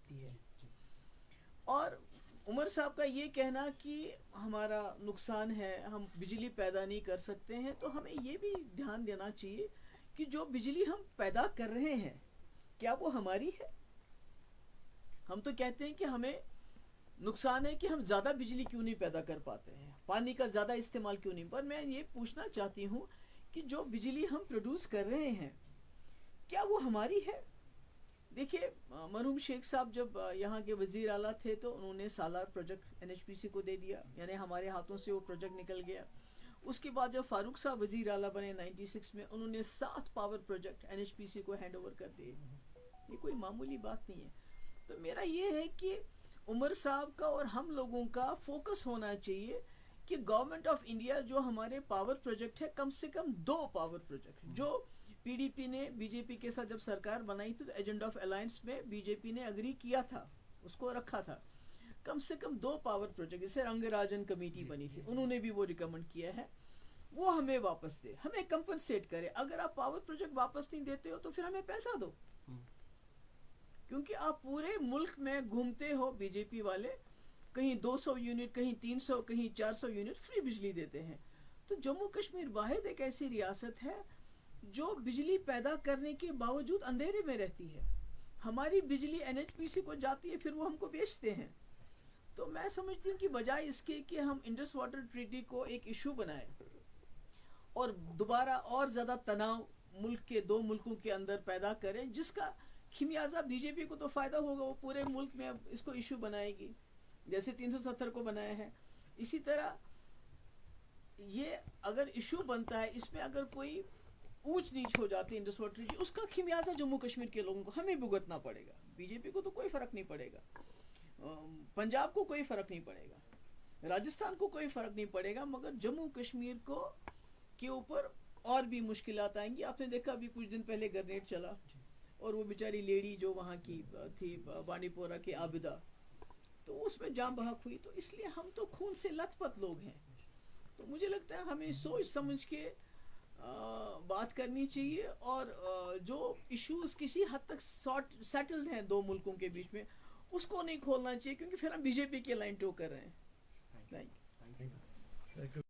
سکتی ہے. اور عمر صاحب کا یہ کہنا کہ ہمارا نقصان ہے، ہم بجلی پیدا نہیں کر سکتے ہیں، تو ہمیں یہ بھی دھیان دینا چاہیے کہ جو بجلی ہم پیدا کر رہے ہیں کیا وہ ہماری ہے؟ ہم تو کہتے ہیں کہ ہمیں نقصان ہے کہ ہم زیادہ بجلی کیوں نہیں پیدا کر پاتے ہیں، پانی کا زیادہ استعمال کیوں نہیں. پر میں یہ پوچھنا چاہتی ہوں کہ جو بجلی ہم پروڈیوس کر رہے ہیں کیا وہ ہماری ہے؟ دیکھیے مرحوم شیخ صاحب جب یہاں کے وزیر اعلیٰ تھے تو انہوں نے سالار project N H P C کو دے دیا، یعنی ہمارے ہاتھوں سے وہ پروجیکٹ نکل گیا. اس کے بعد جب فاروق صاحب وزیر اعلیٰ بنے 96 میں، انہوں نے 7 power project N H P C کو ہینڈ اوور کر دیے. یہ کوئی معمولی بات نہیں ہے. تو میرا یہ ہے کہ عمر صاحب کا اور ہم لوگوں کا فوکس ہونا چاہیے کہ گورنمنٹ آف انڈیا جو ہمارے پاور پروجیکٹ ہے، کم سے کم 2 پاور پروجیکٹ جو پی ڈی پی نے بی جے پی کے ساتھ جب سرکار بنائی تھی تو ایجنڈا آف الائنس میں بی جے پی نے اگری کیا تھا، اس کو رکھا تھا. کم سے کم 2 پاور پروجیکٹ، جیسے رنگ راجن کمیٹی بنی تھی، انہوں نے بھی وہ ریکمنڈ کیا ہے، وہ ہمیں واپس دے، ہمیں کمپنسیٹ کرے. اگر آپ پاور پروجیکٹ واپس نہیں دیتے ہو تو پھر ہمیں پیسہ دو، کیونکہ آپ پورے ملک میں گھومتے ہو بی جے پی والے، کہیں 200 یونٹ، کہیں 300، کہیں 400 یونٹ فری بجلی دیتے ہیں. تو جموں کشمیر واحد ایک ایسی ریاست ہے جو بجلی پیدا کرنے کے باوجود اندھیرے میں رہتی ہے. ہماری بجلی این ایچ پی سی کو جاتی ہے، پھر وہ ہم کو بیچتے ہیں. تو میں سمجھتی ہوں کہ بجائے اس کے کہ ہم انڈس واٹر ٹریٹی کو ایک ایشو بنائیں اور دوبارہ اور زیادہ تناؤ ملک کے 2 ملکوں کے اندر پیدا کریں، جس کا خمیازہ بی جے پی کو تو فائدہ ہوگا، وہ پورے ملک میں اب اس کو ایشو بنائے گی، جیسے 370 کو بنایا ہے. اسی طرح یہ اگر ایشو بنتا ہے، اس میں اگر کوئی اونچ نیچ ہو جاتی ہے انڈس واٹر ٹریٹی، اس کا خمیازہ جموں کشمیر کے لوگوں کو ہمیں بھگتنا پڑے گا. بی جے پی کو تو کوئی فرق نہیں پڑے گا، پنجاب کو کوئی فرق نہیں پڑے گا، راجستھان کو کوئی فرق نہیں پڑے گا، مگر جموں کشمیر کو کے اوپر اور بھی مشکلات آئیں گی. آپ نے دیکھا ابھی کچھ دن پہلے گرنیڈ چلا، اور وہ بیچاری لیڈی جو وہاں کی تھی بانڈی پورہ کے عابدہ، تو اس میں جان بحق ہوئی. تو اس لیے ہم تو خون سے لت پت لوگ ہیں. تو مجھے لگتا ہے ہمیں سوچ سمجھ کے بات کرنی چاہیے، اور جو ایشوز کسی حد تک سیٹلڈ ہیں 2 ملکوں کے بیچ میں، اس کو نہیں کھولنا چاہیے، کیونکہ پھر ہم بی جے پی کے لائن ٹو کر رہے ہیں. Thank you.